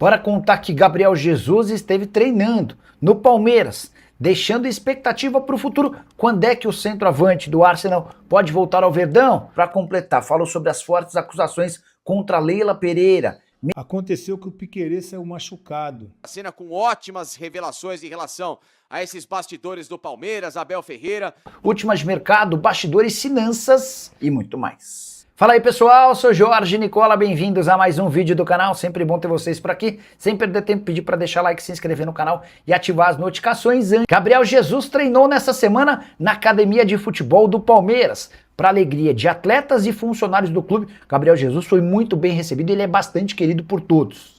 Bora contar que Gabriel Jesus esteve treinando no Palmeiras, deixando expectativa para o futuro. Quando é que o centroavante do Arsenal pode voltar ao Verdão? Para completar, falou sobre as fortes acusações contra Leila Pereira. Aconteceu que o Piquerez saiu machucado. A cena com ótimas revelações em relação a esses bastidores do Palmeiras, Abel Ferreira. Últimas de mercado, bastidores, finanças e muito mais. Fala aí pessoal, sou Jorge Nicola, bem-vindos a mais um vídeo do canal, sempre bom ter vocês por aqui, sem perder tempo, pedir para deixar like, se inscrever no canal e ativar as notificações. Gabriel Jesus treinou nessa semana na academia de futebol do Palmeiras. Para alegria de atletas e funcionários do clube, Gabriel Jesus foi muito bem recebido e ele é bastante querido por todos.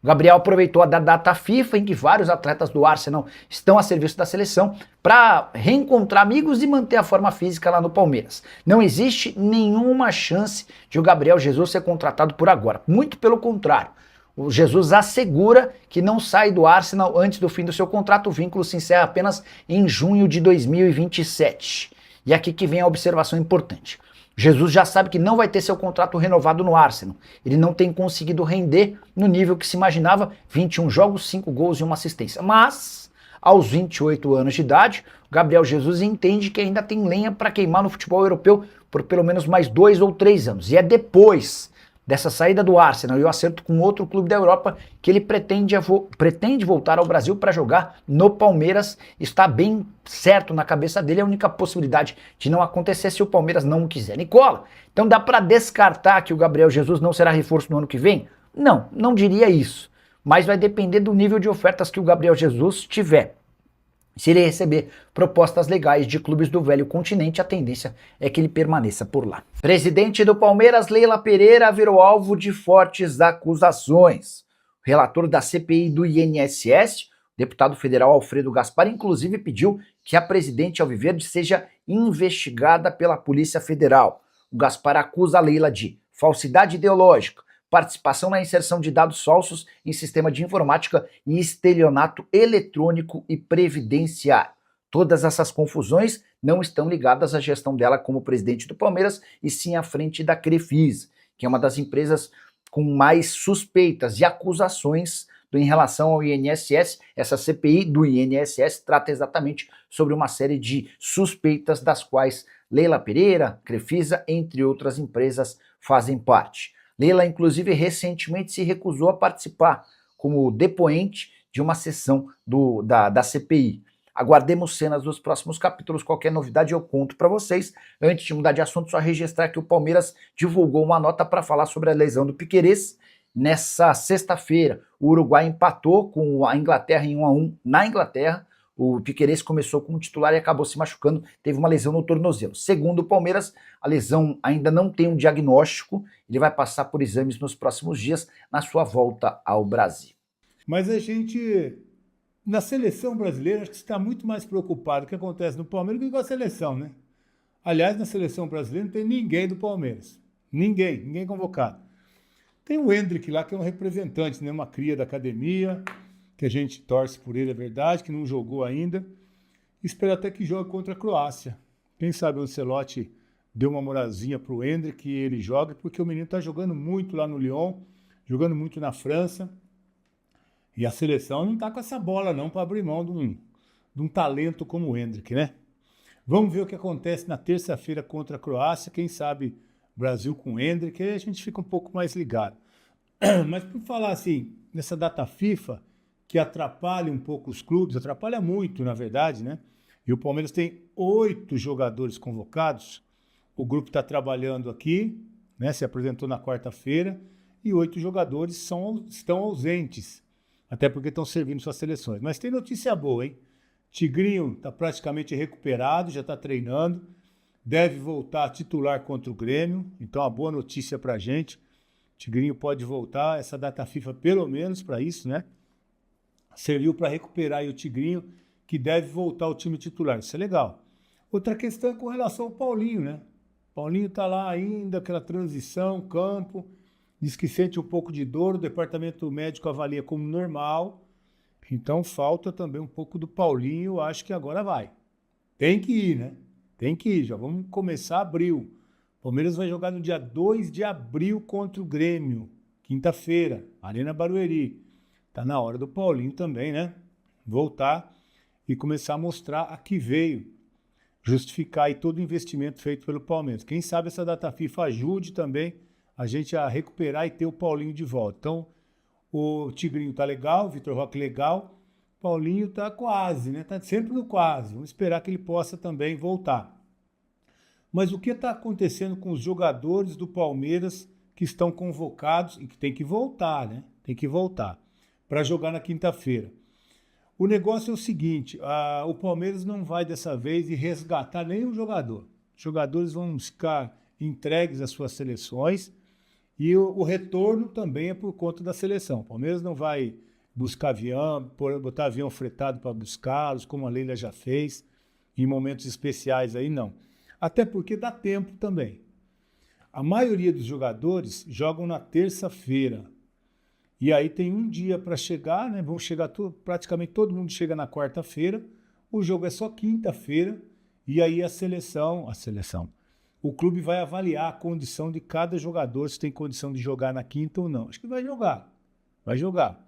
O Gabriel aproveitou a data FIFA, em que vários atletas do Arsenal estão a serviço da seleção, para reencontrar amigos e manter a forma física lá no Palmeiras. Não existe nenhuma chance de o Gabriel Jesus ser contratado por agora. Muito pelo contrário. O Jesus assegura que não sai do Arsenal antes do fim do seu contrato. O vínculo se encerra apenas em junho de 2027. E aqui que vem a observação importante. Jesus já sabe que não vai ter seu contrato renovado no Arsenal. Ele não tem conseguido render no nível que se imaginava, 21 jogos, 5 gols e 1 assistência. Mas, aos 28 anos de idade, o Gabriel Jesus entende que ainda tem lenha para queimar no futebol europeu por pelo menos mais 2 ou 3 anos. E é depois dessa saída do Arsenal e o acerto com outro clube da Europa que ele pretende voltar ao Brasil para jogar no Palmeiras. Está bem certo na cabeça dele, a única possibilidade de não acontecer se o Palmeiras não o quiser. Nicola, então dá para descartar que o Gabriel Jesus não será reforço no ano que vem? Não, não diria isso, mas vai depender do nível de ofertas que o Gabriel Jesus tiver. Se ele receber propostas legais de clubes do velho continente, a tendência é que ele permaneça por lá. Presidente do Palmeiras, Leila Pereira, virou alvo de fortes acusações. O relator da CPI do INSS, o deputado federal Alfredo Gaspar, inclusive pediu que a presidente Alviverde seja investigada pela Polícia Federal. O Gaspar acusa a Leila de falsidade ideológica, participação na inserção de dados falsos em sistema de informática e estelionato eletrônico e previdenciário. Todas essas confusões não estão ligadas à gestão dela como presidente do Palmeiras, e sim à frente da Crefisa, que é uma das empresas com mais suspeitas e acusações em relação ao INSS. Essa CPI do INSS trata exatamente sobre uma série de suspeitas das quais Leila Pereira, Crefisa, entre outras empresas, fazem parte. Leila, inclusive, recentemente se recusou a participar como depoente de uma sessão da CPI. Aguardemos cenas dos próximos capítulos. Qualquer novidade eu conto para vocês. Antes de mudar de assunto, só registrar que o Palmeiras divulgou uma nota para falar sobre a lesão do Piquerez. Nessa sexta-feira, o Uruguai empatou com a Inglaterra em 1-1 na Inglaterra. O Piquerez começou como titular e acabou se machucando, teve uma lesão no tornozelo. Segundo o Palmeiras, a lesão ainda não tem um diagnóstico, ele vai passar por exames nos próximos dias na sua volta ao Brasil. Mas a gente, na seleção brasileira, acho que está muito mais preocupado com o que acontece no Palmeiras do que com a seleção, né? Aliás, na seleção brasileira não tem ninguém do Palmeiras. Ninguém convocado. Tem o Endrick lá, que é um representante, né? Uma cria da academia, que a gente torce por ele, é verdade, que não jogou ainda. Espero até que jogue contra a Croácia. Quem sabe o Ancelotti deu uma moralzinha para o Endrick e ele joga, porque o menino está jogando muito lá no Lyon, jogando muito na França. E a seleção não está com essa bola não para abrir mão de um talento como o Endrick, né? Vamos ver o que acontece na terça-feira contra a Croácia. Quem sabe Brasil com o Endrick, aí a gente fica um pouco mais ligado. Mas por falar assim, nessa data FIFA, que atrapalha um pouco os clubes, atrapalha muito, na verdade, né? E o Palmeiras tem 8 jogadores convocados. O grupo está trabalhando aqui, né? Se apresentou na quarta-feira, e 8 jogadores estão ausentes, até porque estão servindo suas seleções. Mas tem notícia boa, hein? Tigrinho está praticamente recuperado, já está treinando, deve voltar a titular contra o Grêmio, então uma boa notícia para a gente. Tigrinho pode voltar, essa data FIFA pelo menos para isso, né? Serviu para recuperar aí o Tigrinho, que deve voltar ao time titular. Isso é legal. Outra questão é com relação ao Paulinho, né? Paulinho está lá ainda, aquela transição, campo, diz que sente um pouco de dor, o departamento médico avalia como normal, então falta também um pouco do Paulinho, acho que agora vai. Tem que ir, né? Tem que ir, já vamos começar abril. O Palmeiras vai jogar no dia 2 de abril contra o Grêmio, quinta-feira, Arena Barueri. Tá na hora do Paulinho também, né? Voltar e começar a mostrar a que veio, justificar aí todo o investimento feito pelo Palmeiras. Quem sabe essa data FIFA ajude também a gente a recuperar e ter o Paulinho de volta. Então, o Tigrinho tá legal, o Vitor Roque legal, o Paulinho tá quase, né? Tá sempre no quase. Vamos esperar que ele possa também voltar. Mas o que está acontecendo com os jogadores do Palmeiras que estão convocados e que tem que voltar, né? Tem que voltar para jogar na quinta-feira. O negócio é o seguinte, o Palmeiras não vai dessa vez resgatar nenhum jogador. Os jogadores vão ficar entregues às suas seleções e o retorno também é por conta da seleção. O Palmeiras não vai buscar avião, botar avião fretado para buscá-los, como a Leila já fez, em momentos especiais aí, não. Até porque dá tempo também. A maioria dos jogadores jogam na terça-feira. E aí tem um dia para chegar, né? Vão chegar praticamente todo mundo chega na quarta-feira. O jogo é só quinta-feira. E aí a seleção. O clube vai avaliar a condição de cada jogador, se tem condição de jogar na quinta ou não. Acho que vai jogar. Vai jogar.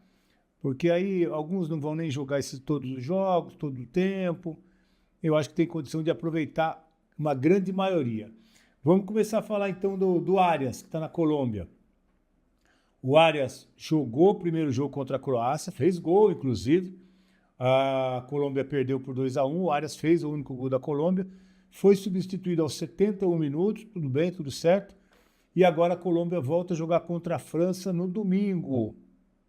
Porque aí alguns não vão nem jogar todos os jogos, todo o tempo. Eu acho que tem condição de aproveitar uma grande maioria. Vamos começar a falar então do Arias, que está na Colômbia. O Arias jogou o primeiro jogo contra a Croácia, fez gol, inclusive. A Colômbia perdeu por 2-1, o Arias fez o único gol da Colômbia. Foi substituído aos 71 minutos, tudo bem, tudo certo. E agora a Colômbia volta a jogar contra a França no domingo.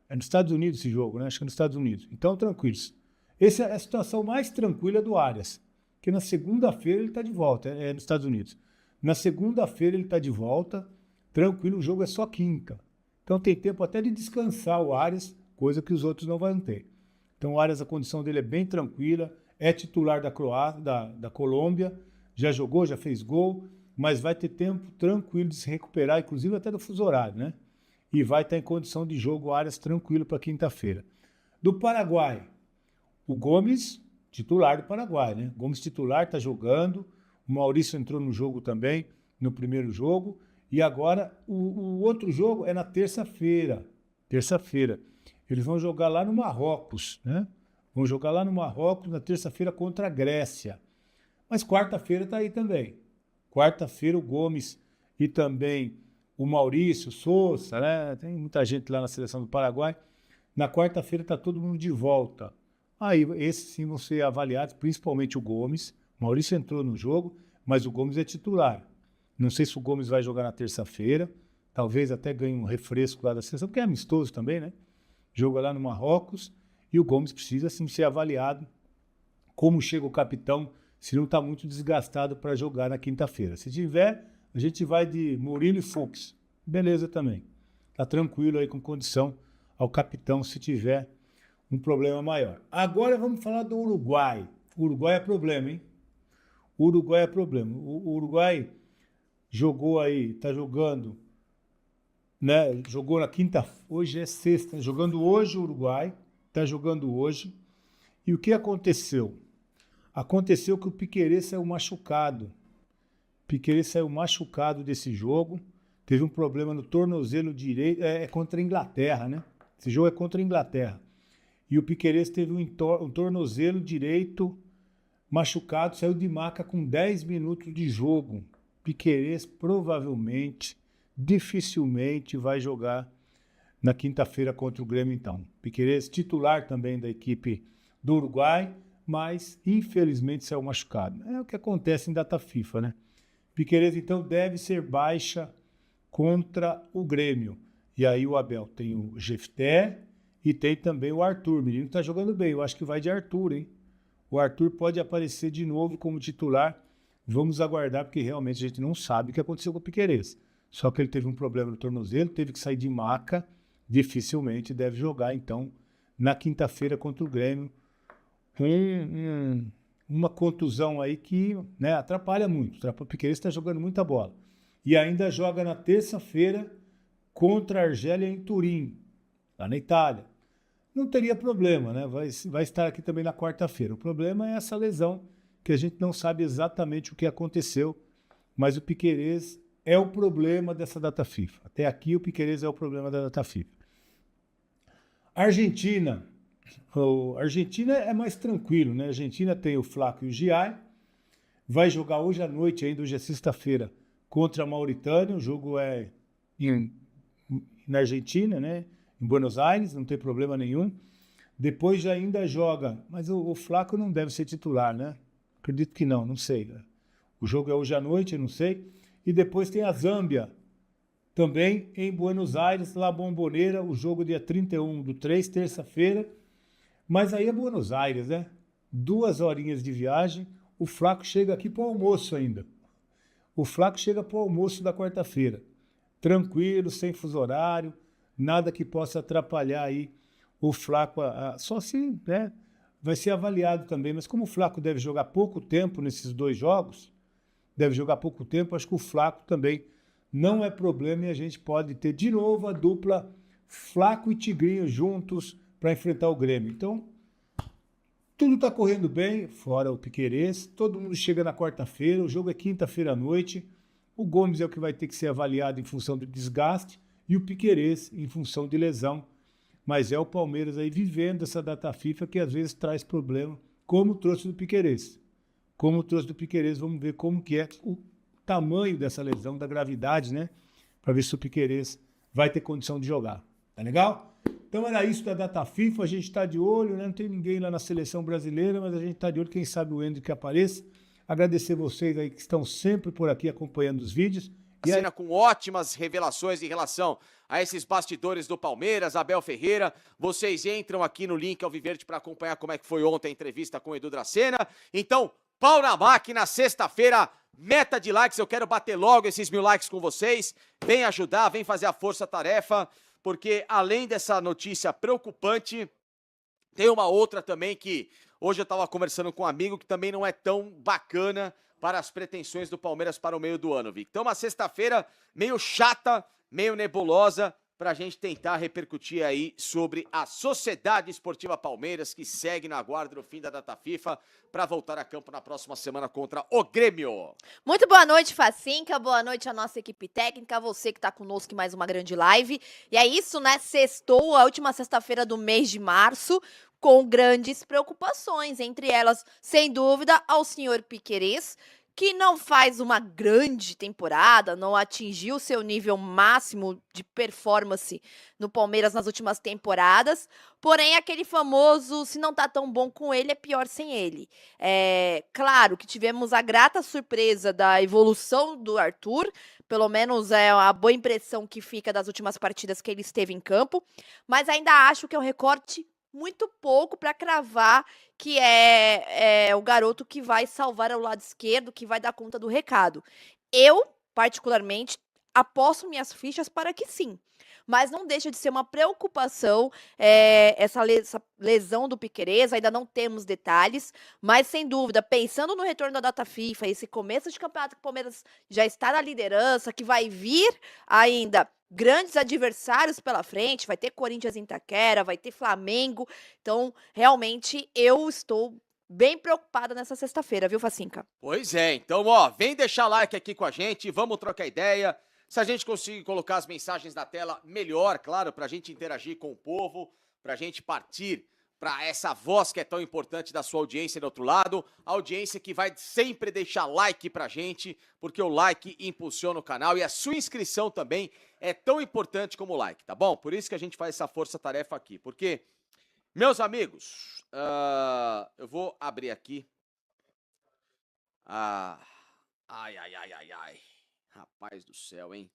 É nos Estados Unidos esse jogo, né? Acho que é nos Estados Unidos. Então, tranquilos. Essa é a situação mais tranquila do Arias. Que na segunda-feira ele está de volta, é nos Estados Unidos. Na segunda-feira ele está de volta, tranquilo, o jogo é só quinta. Então tem tempo até de descansar o Arias, coisa que os outros não vão ter. Então o Arias, a condição dele é bem tranquila, é titular da Croácia, da Colômbia, já jogou, já fez gol, mas vai ter tempo tranquilo de se recuperar, inclusive até do fuso horário, né? E vai estar em condição de jogo o Arias tranquilo para quinta-feira. Do Paraguai, o Gomes, titular do Paraguai, né? Gomes titular, está jogando. O Maurício entrou no jogo também, no primeiro jogo. E agora o outro jogo é na terça-feira. Terça-feira. Eles vão jogar lá no Marrocos, né? Vão jogar lá no Marrocos na terça-feira contra a Grécia. Mas quarta-feira está aí também. Quarta-feira o Gomes e também o Maurício, Sousa, né? Tem muita gente lá na seleção do Paraguai. Na quarta-feira está todo mundo de volta. Aí esses sim vão ser avaliados, principalmente o Gomes. O Maurício entrou no jogo, mas o Gomes é titular. Não sei se o Gomes vai jogar na terça-feira, talvez até ganhe um refresco lá da seleção, porque é amistoso também, né? Joga lá no Marrocos e o Gomes precisa sim ser avaliado como chega o capitão, se não está muito desgastado para jogar na quinta-feira. Se tiver, a gente vai de Murilo e Fux. Beleza também. Tá tranquilo aí com condição ao capitão se tiver um problema maior. Agora vamos falar do Uruguai. O Uruguai é problema, hein? O Uruguai é problema. O Uruguai jogou aí, tá jogando, né? Jogou na quinta, hoje é sexta, jogando hoje o Uruguai, tá jogando hoje. E o que aconteceu? Aconteceu que o Piquerez saiu machucado. Piquerez saiu machucado desse jogo, teve um problema no tornozelo direito, é contra a Inglaterra, né? Esse jogo é contra a Inglaterra. E o Piquerez teve um tornozelo direito machucado, saiu de maca com 10 minutos de jogo. Piquerez provavelmente, dificilmente vai jogar na quinta-feira contra o Grêmio, então. Piquerez titular também da equipe do Uruguai, mas infelizmente saiu machucado. É o que acontece em data FIFA, né? Piquerez, então, deve ser baixa contra o Grêmio. E aí o Abel tem o Jefté e tem também o Arthur. O menino está jogando bem, eu acho que vai de Arthur, hein? O Arthur pode aparecer de novo como titular. Vamos aguardar, porque realmente a gente não sabe o que aconteceu com o Piquerez. Só que ele teve um problema no tornozelo, teve que sair de maca, dificilmente deve jogar, então, na quinta-feira contra o Grêmio, uma contusão aí que, né, atrapalha muito. O Piquerez está jogando muita bola. E ainda joga na terça-feira contra a Argélia em Turim, lá na Itália. Não teria problema, né? Vai estar aqui também na quarta-feira. O problema é essa lesão, que a gente não sabe exatamente o que aconteceu, mas o Piquerez é o problema dessa data FIFA. Até aqui o Piquerez é o problema da data FIFA. Argentina. Argentina é mais tranquilo, né? A Argentina tem o Flaco e o Giai. Vai jogar hoje à noite, ainda hoje é sexta-feira, contra a Mauritânia. O jogo é na Argentina, né? Em Buenos Aires, não tem problema nenhum. Depois já ainda joga, mas o Flaco não deve ser titular, né? Acredito que não sei. O jogo é hoje à noite, eu não sei. E depois tem a Zâmbia, também em Buenos Aires, La Bombonera, o jogo dia 31/3, terça-feira. Mas aí é Buenos Aires, né? 2 horinhas de viagem. O Flaco chega aqui para o almoço ainda. O Flaco chega para o almoço da quarta-feira. Tranquilo, sem fuso horário, nada que possa atrapalhar aí o Flaco. Só se, né? Vai ser avaliado também. Mas como o Flaco deve jogar pouco tempo nesses 2 jogos, acho que o Flaco também não é problema e a gente pode ter de novo a dupla Flaco e Tigrinho juntos para enfrentar o Grêmio. Então, tudo está correndo bem, fora o Piquerez. Todo mundo chega na quarta-feira, o jogo é quinta-feira à noite. O Gomes é o que vai ter que ser avaliado em função do desgaste e o Piquerez em função de lesão. Mas é o Palmeiras aí vivendo essa data FIFA que às vezes traz problema, como trouxe do Piquerez. Vamos ver como que é o tamanho dessa lesão, da gravidade, né? Para ver se o Piquerez vai ter condição de jogar. Tá legal? Então era isso da data FIFA, a gente está de olho, né? Não tem ninguém lá na seleção brasileira, mas a gente está de olho, quem sabe o Hendrick apareça. Agradecer vocês aí que estão sempre por aqui acompanhando os vídeos. E aí... com ótimas revelações em relação a esses bastidores do Palmeiras, Abel Ferreira. Vocês entram aqui no link Alviverde para acompanhar como é que foi ontem a entrevista com o Edu Dracena. Então, pau na máquina, sexta-feira, meta de likes, eu quero bater logo esses 1000 likes com vocês. Vem ajudar, vem fazer a força-tarefa, porque além dessa notícia preocupante, tem uma outra também que hoje eu estava conversando com um amigo que também não é tão bacana para as pretensões do Palmeiras para o meio do ano, Vic. Então uma sexta-feira meio chata, meio nebulosa, para a gente tentar repercutir aí sobre a Sociedade Esportiva Palmeiras, que segue na guarda do fim da data FIFA, para voltar a campo na próxima semana contra o Grêmio. Muito boa noite, Facinca, boa noite à nossa equipe técnica, você que está conosco em mais uma grande live. E é isso, né? Sextou, a última sexta-feira do mês de março, com grandes preocupações, entre elas, sem dúvida, ao senhor Piquerez, que não faz uma grande temporada, não atingiu seu nível máximo de performance no Palmeiras nas últimas temporadas, porém aquele famoso, se não tá tão bom com ele, é pior sem ele. Claro que tivemos a grata surpresa da evolução do Arthur, pelo menos é a boa impressão que fica das últimas partidas que ele esteve em campo, mas ainda acho que é um recorte muito pouco para cravar que é o garoto que vai salvar o lado esquerdo, que vai dar conta do recado. Eu, particularmente, aposto minhas fichas para que sim. Mas não deixa de ser uma preocupação essa lesão do Piquerez, ainda não temos detalhes, mas sem dúvida, pensando no retorno da data FIFA, esse começo de campeonato que o Palmeiras já está na liderança, que vai vir ainda grandes adversários pela frente, vai ter Corinthians em Itaquera, vai ter Flamengo, então realmente eu estou bem preocupada nessa sexta-feira, viu, Facinca? Pois é, então ó, vem deixar like aqui com a gente, vamos trocar ideia. Se a gente conseguir colocar as mensagens na tela, melhor, claro, para a gente interagir com o povo, para a gente partir para essa voz que é tão importante da sua audiência do outro lado, a audiência que vai sempre deixar like pra gente, porque o like impulsiona o canal e a sua inscrição também é tão importante como o like, tá bom? Por isso que a gente faz essa força-tarefa aqui, porque, meus amigos, eu vou abrir aqui. Ai. Rapaz do céu, hein?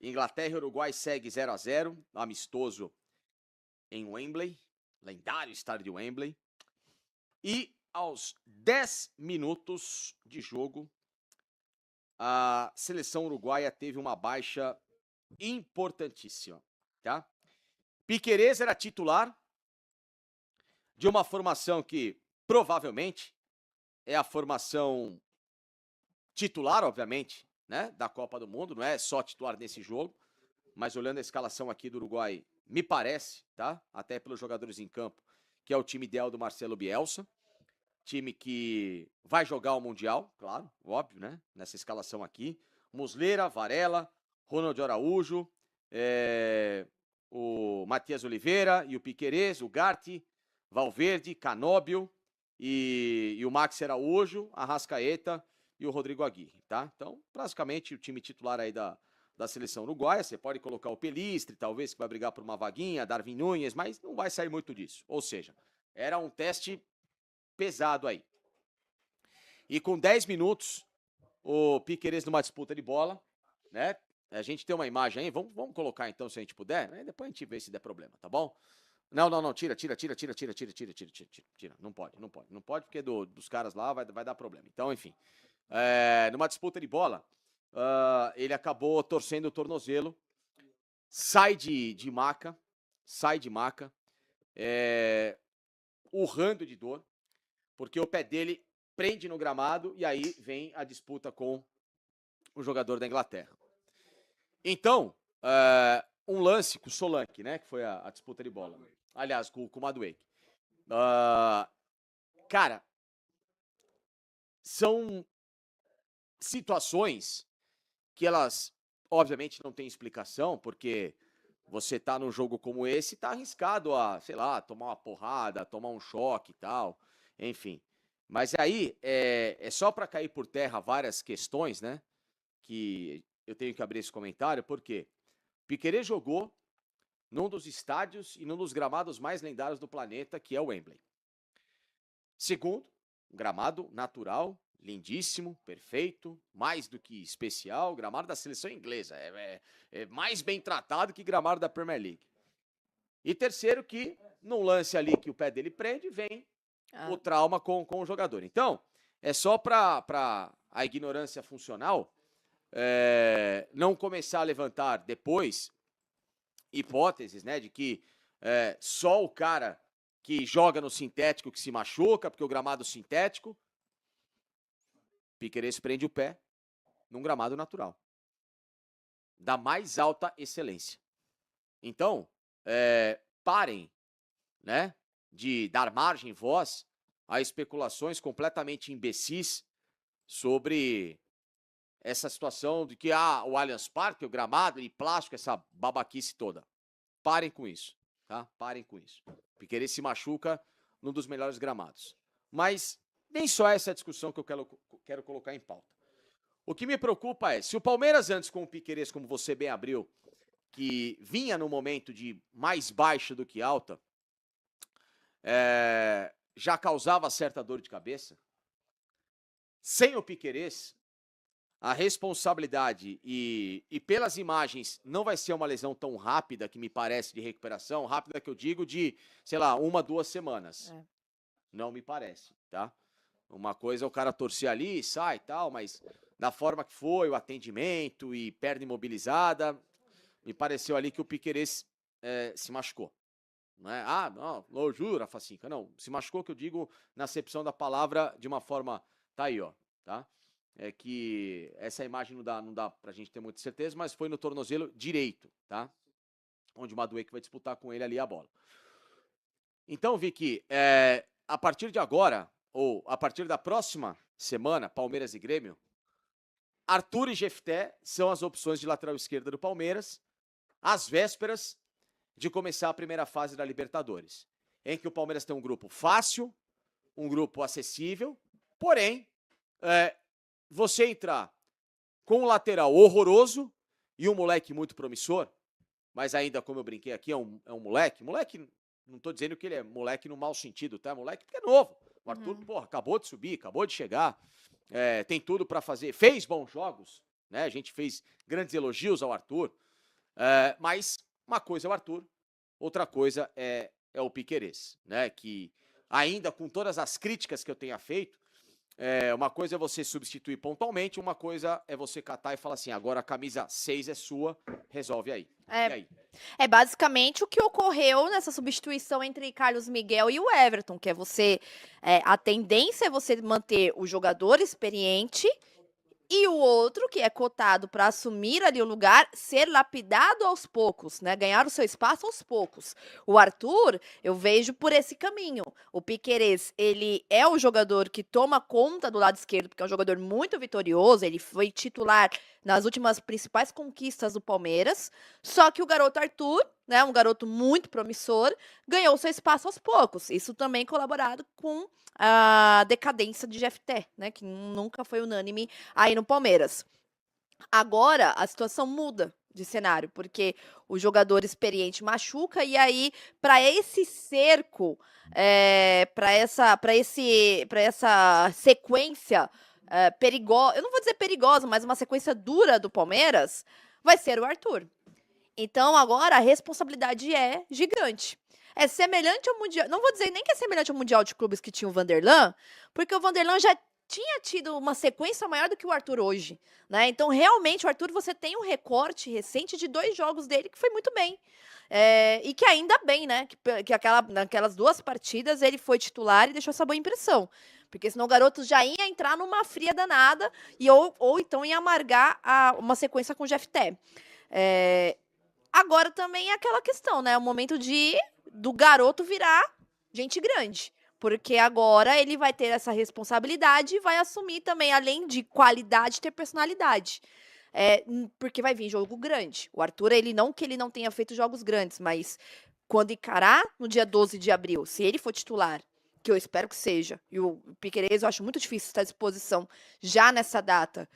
Inglaterra e Uruguai segue 0-0, amistoso em Wembley, lendário estádio de Wembley. E aos 10 minutos de jogo, a seleção uruguaia teve uma baixa importantíssima, tá? Piquerez era titular de uma formação que provavelmente é a formação titular, obviamente, né, da Copa do Mundo, não é só titular nesse jogo, mas olhando a escalação aqui do Uruguai, me parece, tá, até pelos jogadores em campo, que é o time ideal do Marcelo Bielsa, time que vai jogar o Mundial, claro, óbvio, né, nessa escalação aqui, Muslera, Varela, Ronald Araújo, o Matias Oliveira e o Piquerez, o Gatti, Valverde, Canóbio e o Max Araújo, Arrascaeta e o Rodrigo Aguirre, tá? Então, basicamente, o time titular aí da seleção uruguaia, você pode colocar o Pelistre, talvez, que vai brigar por uma vaguinha, Darwin Núñez, mas não vai sair muito disso. Ou seja, era um teste pesado aí. E com 10 minutos, o Piquerez numa disputa de bola, né? A gente tem uma imagem aí, vamos colocar então, se a gente puder, né? Depois a gente vê se der problema, tá bom? Não, tira. Não pode, porque dos caras lá vai dar problema. Então, enfim, numa disputa de bola, ele acabou torcendo o tornozelo, sai de maca, urrando de dor, porque o pé dele prende no gramado e aí vem a disputa com o jogador da Inglaterra. Então, um lance com o Solanke, né, que foi a disputa de bola. Aliás, com o Madueke. Cara, são situações que elas, obviamente, não têm explicação, porque você tá num jogo como esse, tá arriscado a, sei lá, tomar uma porrada, tomar um choque e tal, enfim. Mas aí, é só para cair por terra várias questões, né, que eu tenho que abrir esse comentário, porque Piquerez jogou num dos estádios e num dos gramados mais lendários do planeta, que é o Wembley. Segundo, um gramado natural, lindíssimo, perfeito, mais do que especial, gramado da seleção inglesa, é mais bem tratado que gramado da Premier League. E terceiro, que num lance ali que o pé dele prende, vem o trauma com o jogador. Então, é só para a ignorância funcional não começar a levantar depois hipóteses, né, de que só o cara que joga no sintético que se machuca, porque o gramado sintético, Piquerez prende o pé num gramado natural, da mais alta excelência. Então, parem, né, de dar margem e voz a especulações completamente imbecis sobre essa situação de que o Allianz Parque, o gramado e plástico, essa babaquice toda. Parem com isso, tá? Parem com isso. Piquerez se machuca num dos melhores gramados. Mas nem só essa é a discussão que eu quero colocar em pauta. O que me preocupa é, se o Palmeiras antes com o Piquerez, como você bem abriu, que vinha no momento de mais baixa do que alta, já causava certa dor de cabeça, sem o Piquerez, a responsabilidade e pelas imagens não vai ser uma lesão tão rápida que me parece de recuperação, rápida que eu digo de, sei lá, 1, 2 semanas. Não me parece, tá? Uma coisa é o cara torcer ali, sai e tal, mas da forma que foi, o atendimento e perna imobilizada, me pareceu ali que o Piquerez se machucou. Não é? Não, eu juro, Facinca. Não, se machucou que eu digo na acepção da palavra de uma forma, tá aí, ó, tá? É que essa imagem não dá pra gente ter muita certeza, mas foi no tornozelo direito, tá? Onde o Madueke vai disputar com ele ali a bola. Então, Vicky, a partir de agora, ou a partir da próxima semana, Palmeiras e Grêmio, Arthur e Jefté são as opções de lateral esquerda do Palmeiras, às vésperas de começar a primeira fase da Libertadores, em que o Palmeiras tem um grupo fácil, um grupo acessível, porém, você entrar com um lateral horroroso e um moleque muito promissor, mas ainda, como eu brinquei aqui, é um moleque, não tô dizendo que ele é moleque no mau sentido, tá? Moleque porque é novo. O Arthur, porra, acabou de subir, acabou de chegar, tem tudo pra fazer, fez bons jogos, né? A gente fez grandes elogios ao Arthur, mas uma coisa é o Arthur, outra coisa é o Piquerez, né? Que ainda com todas as críticas que eu tenha feito, uma coisa é você substituir pontualmente, uma coisa é você catar e falar assim, agora a camisa 6 é sua, resolve aí. E aí? É basicamente o que ocorreu nessa substituição entre Carlos Miguel e o Everton, que é você, a tendência é você manter o jogador experiente e o outro, que é cotado para assumir ali o lugar, ser lapidado aos poucos, né? Ganhar o seu espaço aos poucos. O Arthur, eu vejo por esse caminho. O Piquerez, ele é o jogador que toma conta do lado esquerdo, porque é um jogador muito vitorioso, ele foi titular nas últimas principais conquistas do Palmeiras, só que o garoto Arthur, né, um garoto muito promissor, ganhou seu espaço aos poucos. Isso também colaborado com a decadência de GFT, né, que nunca foi unânime aí no Palmeiras. Agora a situação muda de cenário, porque o jogador experiente machuca e aí para esse cerco, para essa sequência perigosa, eu não vou dizer perigosa, mas uma sequência dura do Palmeiras, vai ser o Arthur. Então agora a responsabilidade é gigante. É semelhante ao Mundial, não vou dizer nem que é semelhante ao Mundial de Clubes que tinha o Vanderlan, porque o Vanderlan já tinha tido uma sequência maior do que o Arthur hoje, né? Então, realmente, o Arthur, você tem um recorte recente de 2 jogos dele que foi muito bem. E que ainda bem, né? Que naquelas 2 partidas ele foi titular e deixou essa boa impressão. Porque senão o garoto já ia entrar numa fria danada ou então ia amargar uma sequência com o GFT. Agora também é aquela questão, né? O momento do garoto virar gente grande. Porque agora ele vai ter essa responsabilidade e vai assumir também, além de qualidade, ter personalidade. Porque vai vir jogo grande. O Arthur, ele não tenha feito jogos grandes, mas quando encarar no dia 12 de abril, se ele for titular, que eu espero que seja, e o Piquerez eu acho muito difícil estar à disposição já nessa data,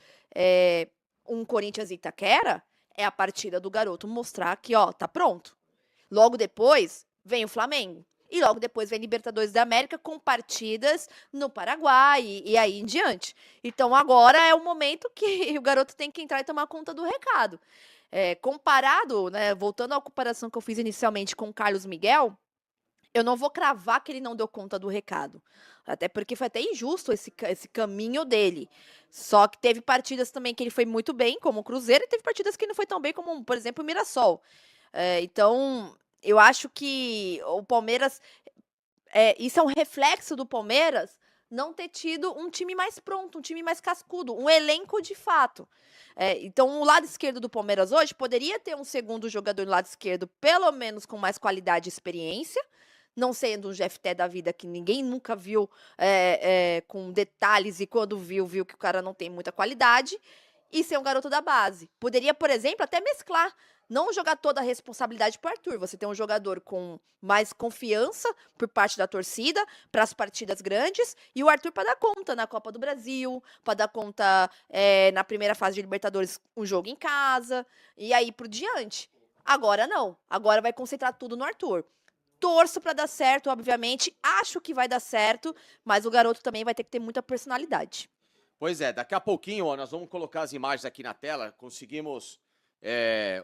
um Corinthians e Itaquera, é a partida do garoto mostrar que, ó, tá pronto. Logo depois, vem o Flamengo. E logo depois vem Libertadores da América com partidas no Paraguai e aí em diante. Então agora é o momento que o garoto tem que entrar e tomar conta do recado. Comparado, né, voltando à comparação que eu fiz inicialmente com o Carlos Miguel, eu não vou cravar que ele não deu conta do recado. Até porque foi até injusto esse caminho dele. Só que teve partidas também que ele foi muito bem, como o Cruzeiro, e teve partidas que não foi tão bem, como, por exemplo, o Mirassol. Então, eu acho que o Palmeiras, isso é um reflexo do Palmeiras não ter tido um time mais pronto, um time mais cascudo, um elenco de fato. Então, o lado esquerdo do Palmeiras hoje poderia ter um segundo jogador no lado esquerdo, pelo menos com mais qualidade e experiência, não sendo um GFT da vida que ninguém nunca viu com detalhes e quando viu que o cara não tem muita qualidade, e ser um garoto da base. Poderia, por exemplo, até mesclar. Não jogar toda a responsabilidade para o Arthur. Você tem um jogador com mais confiança por parte da torcida para as partidas grandes e o Arthur para dar conta na Copa do Brasil, para dar conta na primeira fase de Libertadores, um jogo em casa e aí por diante. Agora não. Agora vai concentrar tudo no Arthur. Torço para dar certo, obviamente. Acho que vai dar certo, mas o garoto também vai ter que ter muita personalidade. Pois é, daqui a pouquinho, ó, nós vamos colocar as imagens aqui na tela. Conseguimos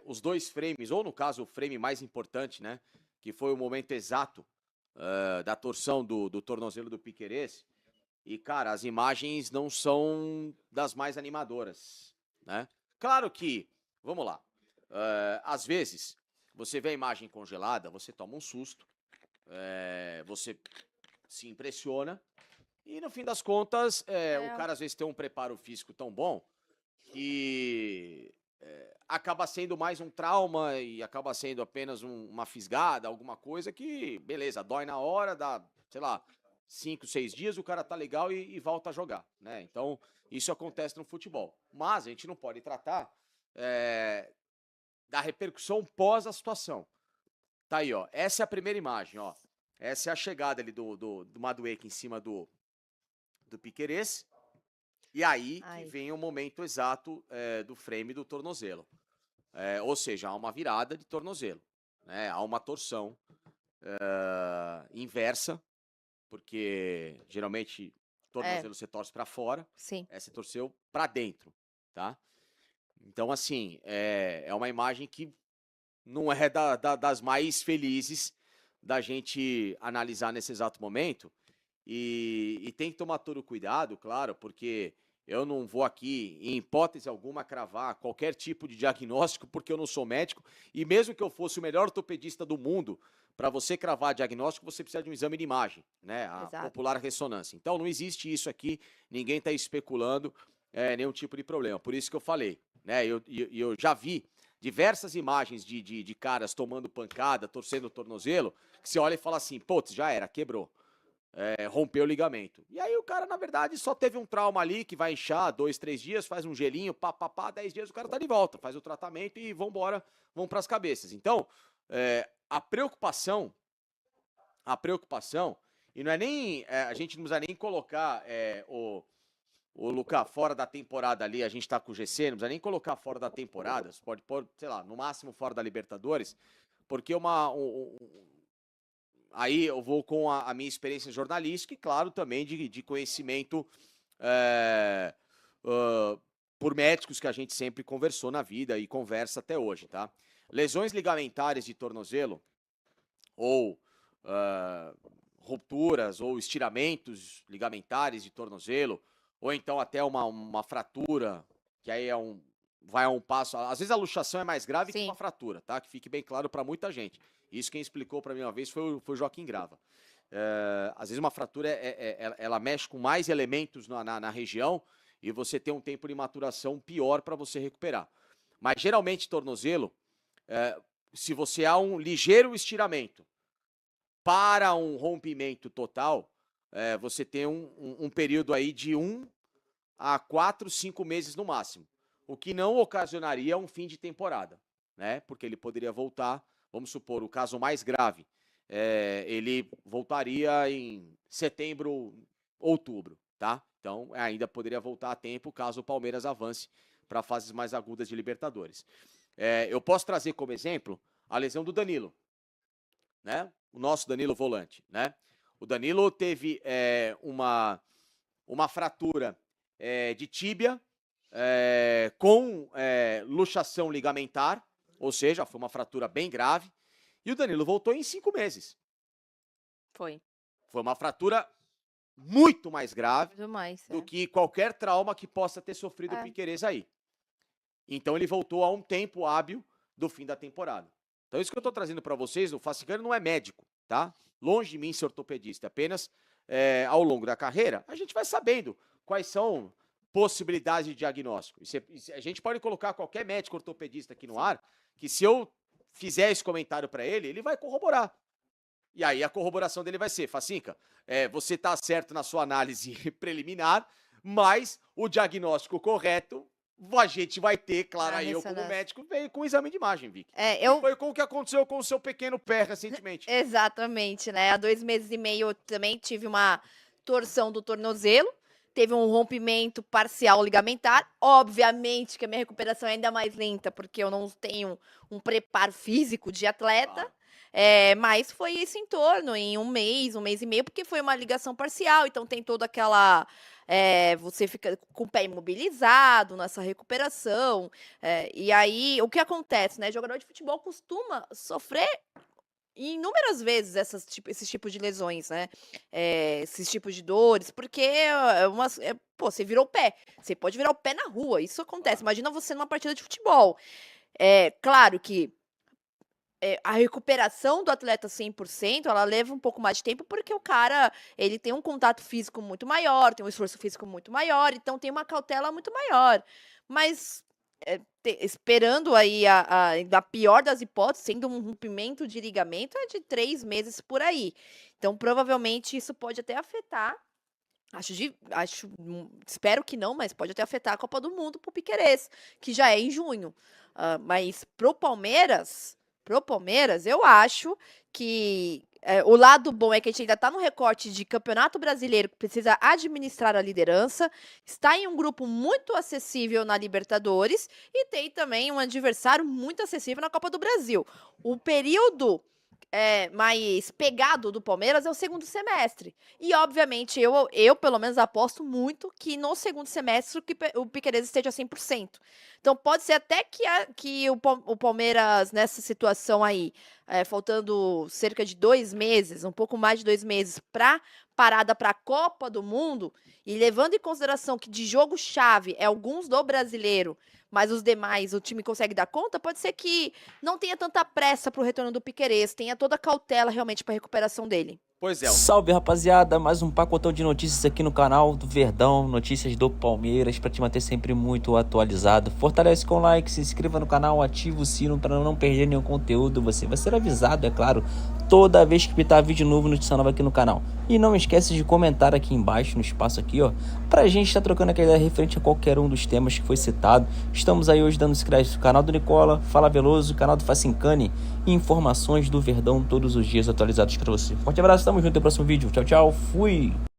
os 2 frames, ou no caso o frame mais importante, né? Que foi o momento exato da torção do tornozelo do Piquerez. E, cara, as imagens não são das mais animadoras, né? Claro que, vamos lá, às vezes você vê a imagem congelada, você toma um susto, você se impressiona e, no fim das contas, o cara às vezes tem um preparo físico tão bom que acaba sendo mais um trauma e acaba sendo apenas uma fisgada, alguma coisa que, beleza, dói na hora, dá, sei lá, 5, 6 dias, o cara tá legal e volta a jogar, né? Então, isso acontece no futebol. Mas a gente não pode tratar da repercussão pós a situação. Tá aí, ó. Essa é a primeira imagem, ó. Essa é a chegada ali do Madueike em cima do Piquerez. E aí que vem o momento exato do frame do tornozelo. Ou seja, há uma virada de tornozelo, né? Há uma torção inversa, porque geralmente tornozelo você torce para fora, Sim. você torceu para dentro, tá? Então, assim, é uma imagem que não é das mais felizes da gente analisar nesse exato momento. E tem que tomar todo o cuidado, claro, porque eu não vou aqui, em hipótese alguma, cravar qualquer tipo de diagnóstico, porque eu não sou médico. E mesmo que eu fosse o melhor ortopedista do mundo, para você cravar diagnóstico, você precisa de um exame de imagem, né? A popular ressonância. Então, não existe isso aqui, ninguém está especulando nenhum tipo de problema. Por isso que eu falei, né? Eu já vi diversas imagens de caras tomando pancada, torcendo o tornozelo, que você olha e fala assim, putz, já era, quebrou. rompeu o ligamento. E aí o cara, na verdade, só teve um trauma ali que vai inchar 2, 3 dias, faz um gelinho, 10 dias o cara tá de volta, faz o tratamento e vambora, vão pras cabeças. Então, a preocupação, e não é nem, a gente não precisa nem colocar o Lucas fora da temporada ali, a gente tá com o GC, não precisa nem colocar fora da temporada, você pode pôr, sei lá, no máximo fora da Libertadores, porque aí eu vou com a minha experiência jornalística e, claro, também de conhecimento por médicos que a gente sempre conversou na vida e conversa até hoje, tá? Lesões ligamentares de tornozelo ou rupturas ou estiramentos ligamentares de tornozelo ou então até uma fratura, que aí vai a um passo. Às vezes a luxação é mais grave que uma fratura, tá? Que fique bem claro para muita gente. Isso quem explicou para mim uma vez foi o Joaquim Grava. Às vezes uma fratura, ela mexe com mais elementos na região e você tem um tempo de maturação pior para você recuperar. Mas geralmente tornozelo, se você há um ligeiro estiramento para um rompimento total, você tem um período aí de 1 a 4, 5 meses no máximo. O que não ocasionaria um fim de temporada, né? Porque ele poderia voltar, vamos supor, o caso mais grave, ele voltaria em setembro, outubro, tá? Então, ainda poderia voltar a tempo caso o Palmeiras avance para fases mais agudas de Libertadores. Eu posso trazer como exemplo a lesão do Danilo, né? O nosso Danilo volante, né? O Danilo teve uma fratura de tíbia com luxação ligamentar, ou seja, foi uma fratura bem grave, e o Danilo voltou em 5 meses. Foi uma fratura muito mais grave do do que qualquer trauma que possa ter sofrido o Piquerez aí. Então ele voltou a um tempo hábil do fim da temporada. Então isso que eu tô trazendo para vocês, o Facicano não é médico, tá? Longe de mim ser ortopedista, apenas ao longo da carreira, a gente vai sabendo quais são possibilidades de diagnóstico. A gente pode colocar qualquer médico ortopedista aqui no ar, que se eu fizer esse comentário para ele, ele vai corroborar. E aí a corroboração dele vai ser, Facinca, você tá certo na sua análise preliminar, mas o diagnóstico correto a gente vai ter, claro, aí eu como médico veio com o exame de imagem, Vicky. Foi com o que aconteceu com o seu pequeno pé recentemente. Exatamente, né? Há 2 meses e meio eu também tive uma torção do tornozelo, teve um rompimento parcial ligamentar. Obviamente que a minha recuperação é ainda mais lenta, porque eu não tenho um preparo físico de atleta. Mas foi isso em torno, em 1 mês e meio, porque foi uma ligação parcial, então tem toda aquela... você fica com o pé imobilizado nessa recuperação, e aí o que acontece, né? Jogador de futebol costuma sofrer inúmeras vezes esses tipos de lesões, né? Esses tipos de dores, porque você virou o pé, você pode virar o pé na rua, isso acontece. Imagina você numa partida de futebol. Claro que a recuperação do atleta 100%, ela leva um pouco mais de tempo, porque o cara, ele tem um contato físico muito maior, tem um esforço físico muito maior, então tem uma cautela muito maior. Mas, esperando aí a pior das hipóteses, sendo um rompimento de ligamento, é de 3 meses por aí. Então, provavelmente, isso pode até afetar, espero que não, mas pode até afetar a Copa do Mundo pro Piquerez, que já é em junho. Mas pro Palmeiras, eu acho que o lado bom é que a gente ainda está no recorte de Campeonato Brasileiro, que precisa administrar a liderança, está em um grupo muito acessível na Libertadores e tem também um adversário muito acessível na Copa do Brasil. O período mais pegado do Palmeiras é o segundo semestre. E, obviamente, eu pelo menos aposto muito que no segundo semestre o Piquerez esteja 100%. Então, pode ser até que o Palmeiras, nessa situação aí, faltando cerca de 2 meses, um pouco mais de 2 meses, para parada para a Copa do Mundo, e levando em consideração que de jogo-chave é alguns do Brasileiro, mas os demais o time consegue dar conta, pode ser que não tenha tanta pressa para o retorno do Piquerez, tenha toda a cautela realmente para a recuperação dele. Pois é. Salve, rapaziada, mais um pacotão de notícias aqui no canal do Verdão, notícias do Palmeiras, para te manter sempre muito atualizado. Fortalece com like, se inscreva no canal, ativa o sino para não perder nenhum conteúdo. Você vai ser avisado, é claro, toda vez que pintar vídeo novo, notícia nova aqui no canal. E não esquece de comentar aqui embaixo, no espaço aqui, ó, pra gente estar trocando aquela ideia referente a qualquer um dos temas que foi citado. Estamos aí hoje dando esse crédito no canal do Nicola, Fala Veloso, canal do Facincani e informações do Verdão todos os dias atualizados para você. Forte abraço, tamo junto, até o próximo vídeo. Tchau, tchau, fui!